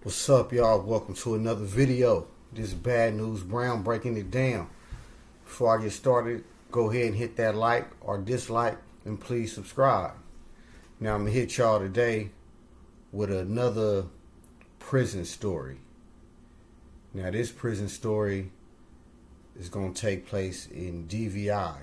What's up, y'all? Welcome to another video. This is Bad News Brown breaking it down. Before I get started, go ahead and hit that like or dislike and please subscribe. Now I'm going to hit y'all today with another prison story. Now this prison story is going to take place in DVI.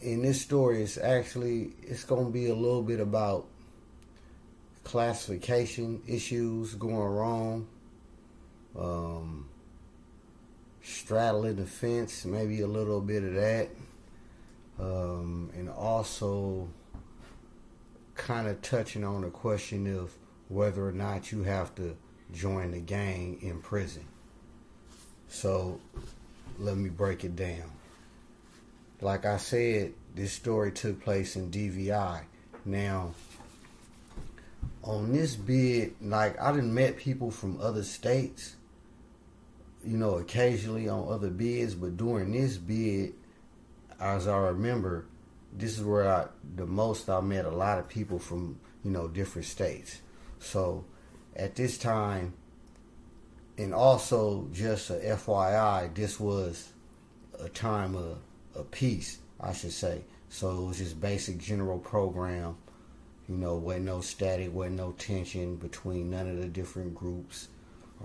In this story, it's going to be a little bit about classification issues going wrong, straddling the fence, maybe a little bit of that, and also kind of touching on the question of whether or not you have to join the gang in prison. So let me break it down. Like I said, this story took place in DVI. Now, on this bid, like, I done met people from other states, you know, occasionally on other bids, but during this bid, as I remember, this is where I met a lot of people from, you know, different states. So at this time, and also just a FYI, this was a time of peace, I should say. So it was just basic general program. You know, wasn't no static, wasn't no tension between none of the different groups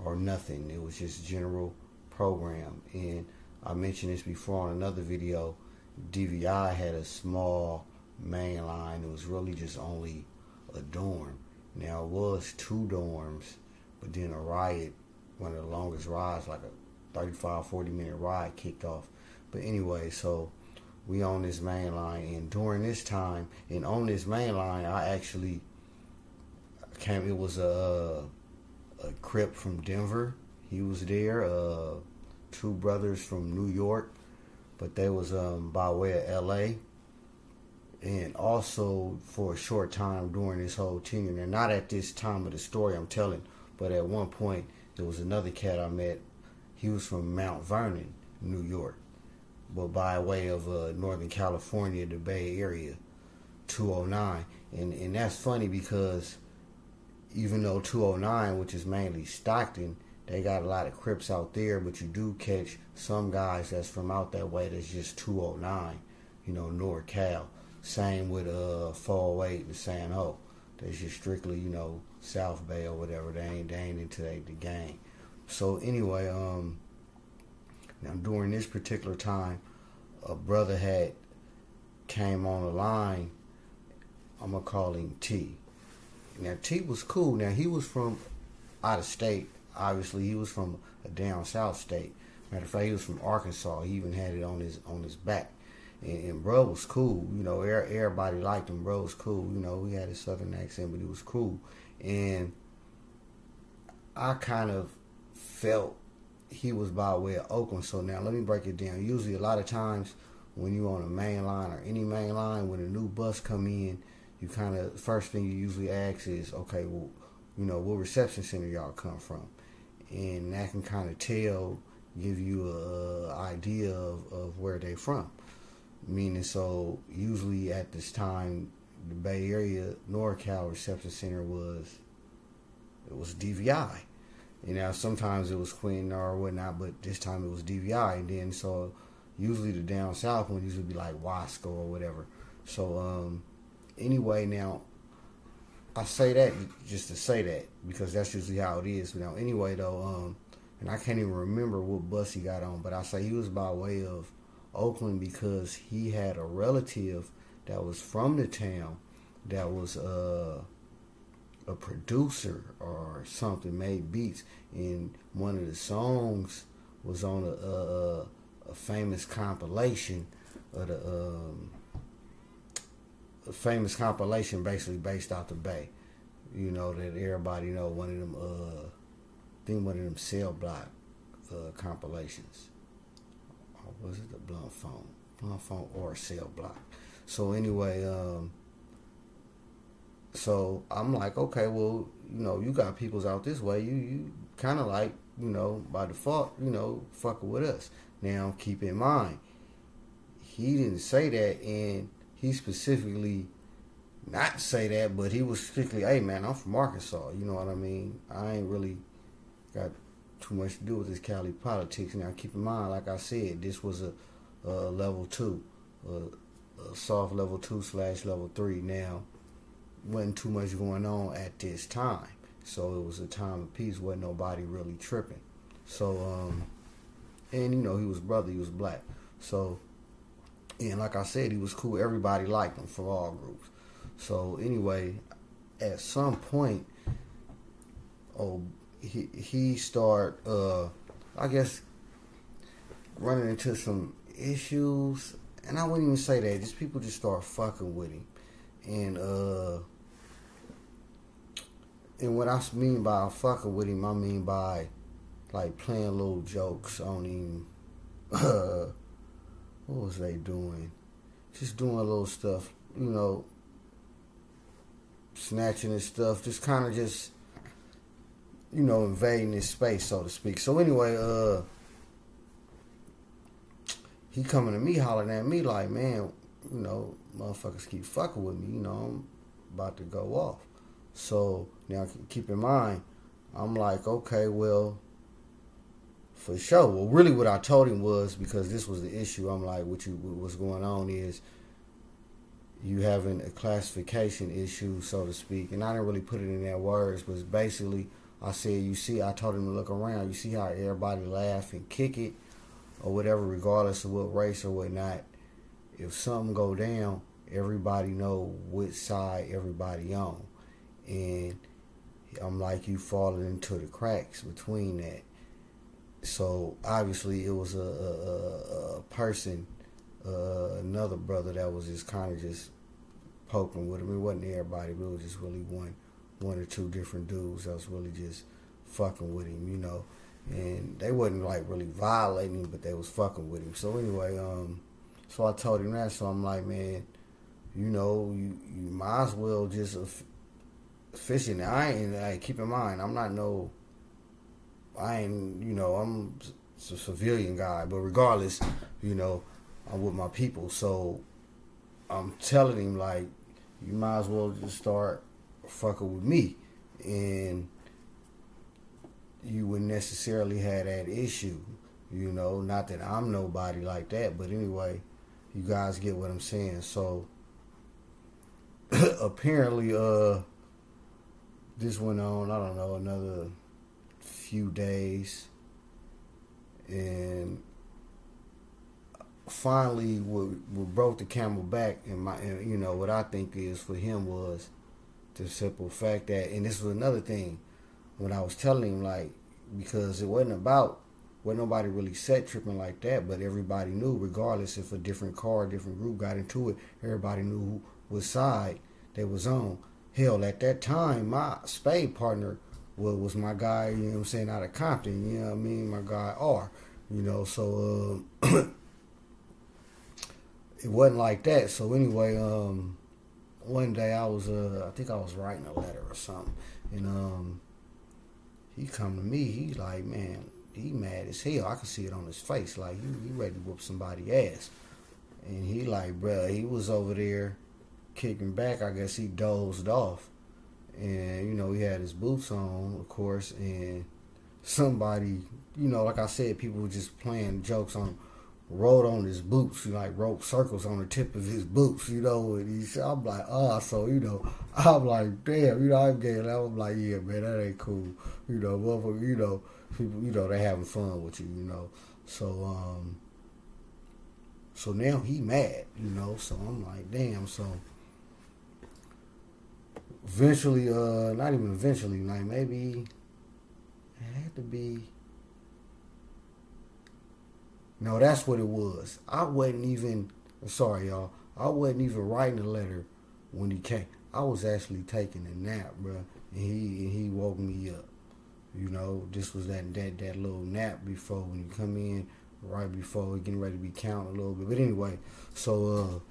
or nothing. It was just general program. And I mentioned this before on another video. DVI had a small main line. It was really just only a dorm. Now, it was 2 dorms, but then a riot, one of the longest rides, like a 35, 40-minute ride, kicked off. But anyway, so we on this main line, and during this time, and on this main line, I actually came. It was a Crip from Denver. He was there. 2 brothers from New York, but they was by way of LA. And also for a short time during this whole tenure, and not at this time of the story I'm telling, but at one point there was another cat I met. He was from Mount Vernon, New York, but by way of Northern California, the Bay Area, 209. And that's funny because even though 209, which is mainly Stockton, they got a lot of Crips out there, but you do catch some guys that's from out that way that's just 209, you know, NorCal. Same with 408 and San Ho. That's just strictly, you know, South Bay or whatever. They ain't into the gang. So anyway, now, during this particular time, a brother had came on the line. I'm going to call him T. Now, T was cool. Now, he was from out of state. Obviously, he was from a down south state. Matter of fact, he was from Arkansas. He even had it on his back. And bro was cool. You know, everybody liked him. Bro was cool. You know, he had a southern accent, but he was cool. And I kind of felt he was by way of Oakland. So now let me break it down. Usually a lot of times when you on a main line or any main line, when a new bus come in, you kind of, first thing you usually ask is, okay, well, you know, what reception center y'all come from? And that can kind of give you a idea of where they from. Meaning, so usually at this time, the Bay Area NorCal reception center was DVI. You know, sometimes it was Queen or whatnot, but this time it was DVI. And then, so usually the down south one usually be like Wasco or whatever. So, anyway, now, I say that just to say that because that's usually how it is. Now, anyway, though, and I can't even remember what bus he got on, but I say he was by way of Oakland because he had a relative that was from the town that was a producer or something, made beats, and one of the songs was on a famous compilation of a famous compilation basically based out the Bay. You know, that everybody know, one of them I think one of them cell block compilations. Or was it the Blunt Phone or cell block? So anyway, so I'm like, okay, well, you know, you got peoples out this way. You kind of like, you know, by default, you know, fucking with us. Now, keep in mind, he didn't say that, and he specifically not say that, but he was strictly, hey man, I'm from Arkansas. You know what I mean? I ain't really got too much to do with this Cali politics. Now, keep in mind, like I said, this was a level 2, a soft level 2 / level 3. Now, wasn't too much going on at this time, so it was a time of peace. Wasn't nobody really tripping. So, and you know, he was brother, he was black. So, and like I said, he was cool. Everybody liked him from all groups. So anyway, at some point, he start, I guess, running into some issues, and I wouldn't even say that. Just people just start fucking with him, and what I mean by fucking with him, I mean by like playing little jokes on him. What was they doing? Just doing a little stuff, you know, snatching his stuff, just kind of just, you know, invading his space, so to speak. So anyway, he coming to me, hollering at me like, man, you know, motherfuckers keep fucking with me, you know, I'm about to go off. So now keep in mind, I'm like, okay, well, for sure. Well, really what I told him was, because this was the issue, I'm like, what's going on is you having a classification issue, so to speak. And I didn't really put it in their words, but basically I said, you see, I told him to look around. You see how everybody laugh and kick it or whatever, regardless of what race or whatnot. If something go down, everybody know which side everybody on. And I'm like, you falling into the cracks between that. So obviously it was a person, another brother that was just kind of just poking with him. It wasn't everybody, but it was just really one or two different dudes that was really just fucking with him, you know. And they wasn't like really violating him, but they was fucking with him. So anyway, so I told him that. So I'm like, man, you know, you might as well just fishing. Keep in mind, you know, I'm a civilian guy, but regardless, you know, I'm with my people. So I'm telling him, like, you might as well just start fucking with me, and you wouldn't necessarily have that issue, you know. Not that I'm nobody like that, but anyway, you guys get what I'm saying. So apparently, this went on, I don't know, another few days, and finally what broke the camel back, and you know, what I think is for him was the simple fact that, and this was another thing when I was telling him, like, because it wasn't nobody really set tripping like that, but everybody knew, regardless if a different car, a different group got into it, everybody knew what side they was on. Hell, at that time, my spade partner was my guy, you know what I'm saying, out of Compton, you know what I mean, my guy R, you know. So it wasn't like that. So anyway, one day I think I was writing a letter or something, and he come to me, he's like, man, he mad as hell. I can see it on his face, like he ready to whoop somebody's ass. And he like, bruh, he was over there kicking back. I guess he dozed off. And, you know, he had his boots on, of course, and somebody, you know, like I said, people were just playing jokes on, wrote on his boots, like wrote circles on the tip of his boots, you know, and I'm like, so, you know, I'm like, damn, you know, I'm like, yeah, man, that ain't cool, you know, motherfucker, you know, people, you know, they having fun with you, you know, so now he mad, you know, so I'm like, damn, so eventually, not even eventually, like maybe it had to be. No, that's what it was. I wasn't even, sorry y'all, I wasn't even writing a letter when he came. I was actually taking a nap, bro, and he woke me up. You know, this was that little nap before when you come in, right before getting ready to be counted a little bit. But anyway, so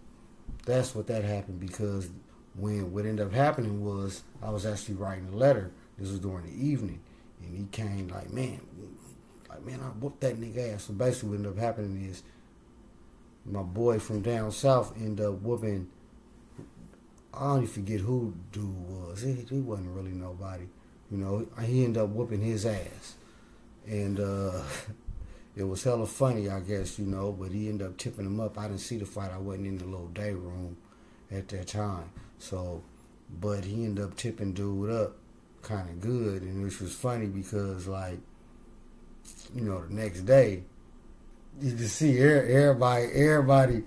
that's what that happened, because what ended up happening was I was actually writing a letter. This was during the evening, and he came like, man, I whooped that nigga ass. So basically what ended up happening is my boy from down south ended up whooping I don't even forget who dude was. He wasn't really nobody. You know, he ended up whooping his ass. And it was hella funny, I guess, you know, but he ended up tipping him up. I didn't see the fight. I wasn't in the little day room at that time. So, but he ended up tipping dude up kind of good, and which was funny because, like, you know, the next day, you just see everybody,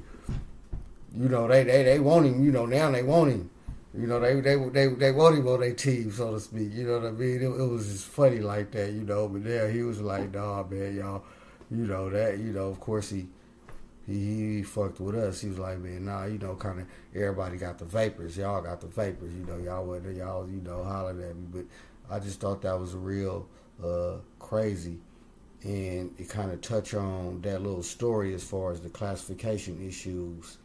you know, they want him, you know, now they want him. You know, they want him on their team, so to speak. You know what I mean? It was just funny like that, you know. But there he was like, nah, man, y'all, you know, that, you know, of course he fucked with us. He was like, man, nah, you know, kind of everybody got the vapors. Y'all got the vapors, you know. Y'all, you know, hollering at me. But I just thought that was real crazy. And it kind of touched on that little story as far as the classification issues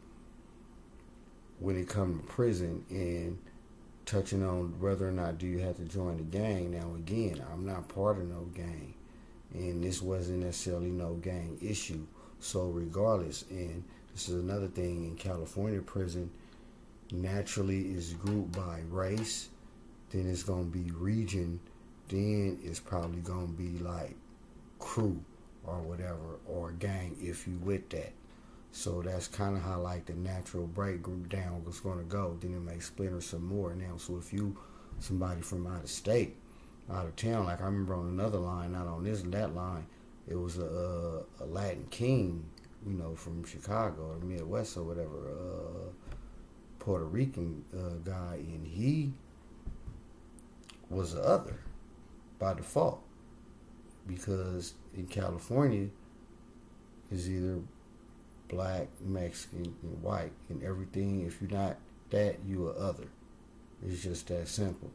when it comes to prison, and touching on whether or not do you have to join the gang. Now, again, I'm not part of no gang, and this wasn't necessarily no gang issue. So regardless, and this is another thing, in California prison, naturally is grouped by race, then it's going to be region, then it's probably going to be like crew or whatever, or gang if you with that. So that's kind of how like the natural breakdown was going to go. Then it may splinter some more now. So if you somebody from out of state, out of town, like I remember on another line, not on that line, it was a Latin king, you know, from Chicago or Midwest or whatever, Puerto Rican guy, and he was the other by default, because in California is either black, Mexican, and white, and everything. If you're not that, you are other. It's just that simple.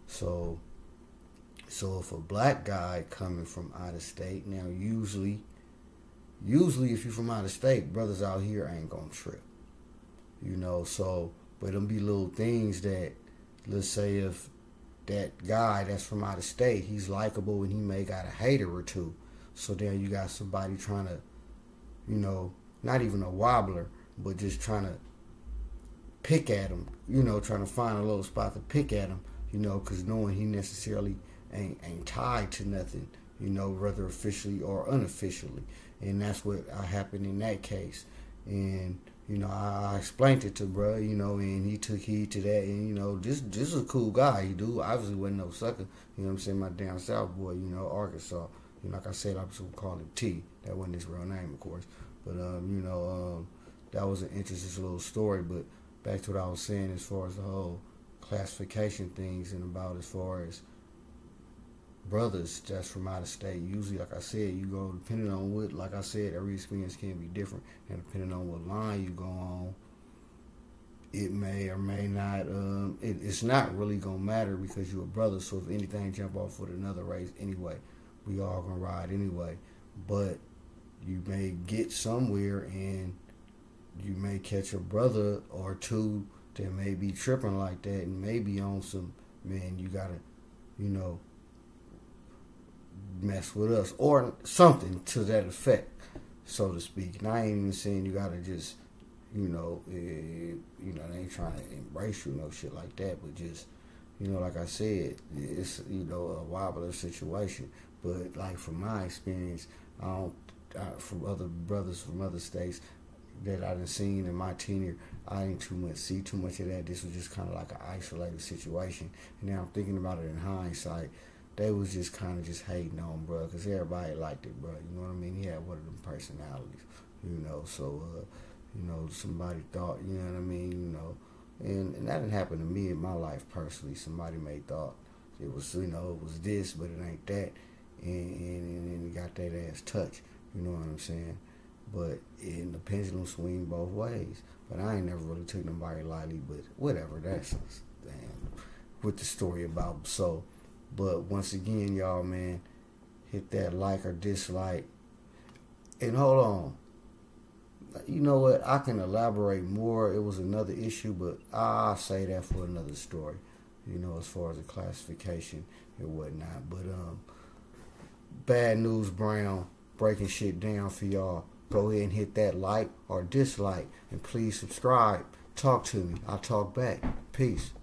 So if a black guy coming from out of state, now usually if you're from out of state, brothers out here ain't gonna trip. You know, so, but them be little things that, let's say if that guy that's from out of state, he's likable and he may got a hater or two. So then you got somebody trying to, you know, not even a wobbler, but just trying to pick at him, you know, trying to find a little spot to pick at him, you know, because knowing he necessarily ain't tied to nothing, you know, whether officially or unofficially. And that's what happened in that case. And, you know, I explained it to bruh, you know, and he took heed to that. And, you know, this is a cool guy. He do obviously wasn't no sucker. You know what I'm saying? My down south boy, you know, Arkansas. You know, like I said, I was going to call him T. That wasn't his real name, of course. But, you know, that was an interesting little story. But back to what I was saying as far as the whole classification things, and about as far as brothers that's from out of state. Usually, like I said, you go, depending on what, like I said, every experience can be different. And depending on what line you go on, it may or may not, it's not really going to matter, because you're a brother. So if anything jump off with another race anyway, we all going to ride anyway. But you may get somewhere and you may catch a brother or two that may be tripping like that, and maybe on some, man, you got to, you know, mess with us or something to that effect, so to speak. And I ain't even saying you got to just, you know, they ain't trying to embrace you, no shit like that, but just, you know, like I said, it's, you know, a wobbler situation. But like from my experience, from other brothers from other states that I done seen in my tenure, I didn't see too much of that. This was just kind of like an isolated situation. And now I'm thinking about it in hindsight, they was just kind of just hating on bro, because everybody liked it, bro. You know what I mean? He had one of them personalities, you know. So, you know, somebody thought, you know what I mean, you know. And that didn't happen to me in my life personally. Somebody may thought it was, you know, it was this, but it ain't that. And got that ass touched. You know what I'm saying? But in the pendulum swing both ways. But I ain't never really took nobody lightly, but whatever. That's what the story about. So, but once again, y'all, man, hit that like or dislike. And hold on. You know what? I can elaborate more. It was another issue, but I'll say that for another story. You know, as far as the classification and whatnot. But BadNewsBrown, breaking shit down for y'all. Go ahead and hit that like or dislike, and please subscribe. Talk to me. I'll talk back. Peace.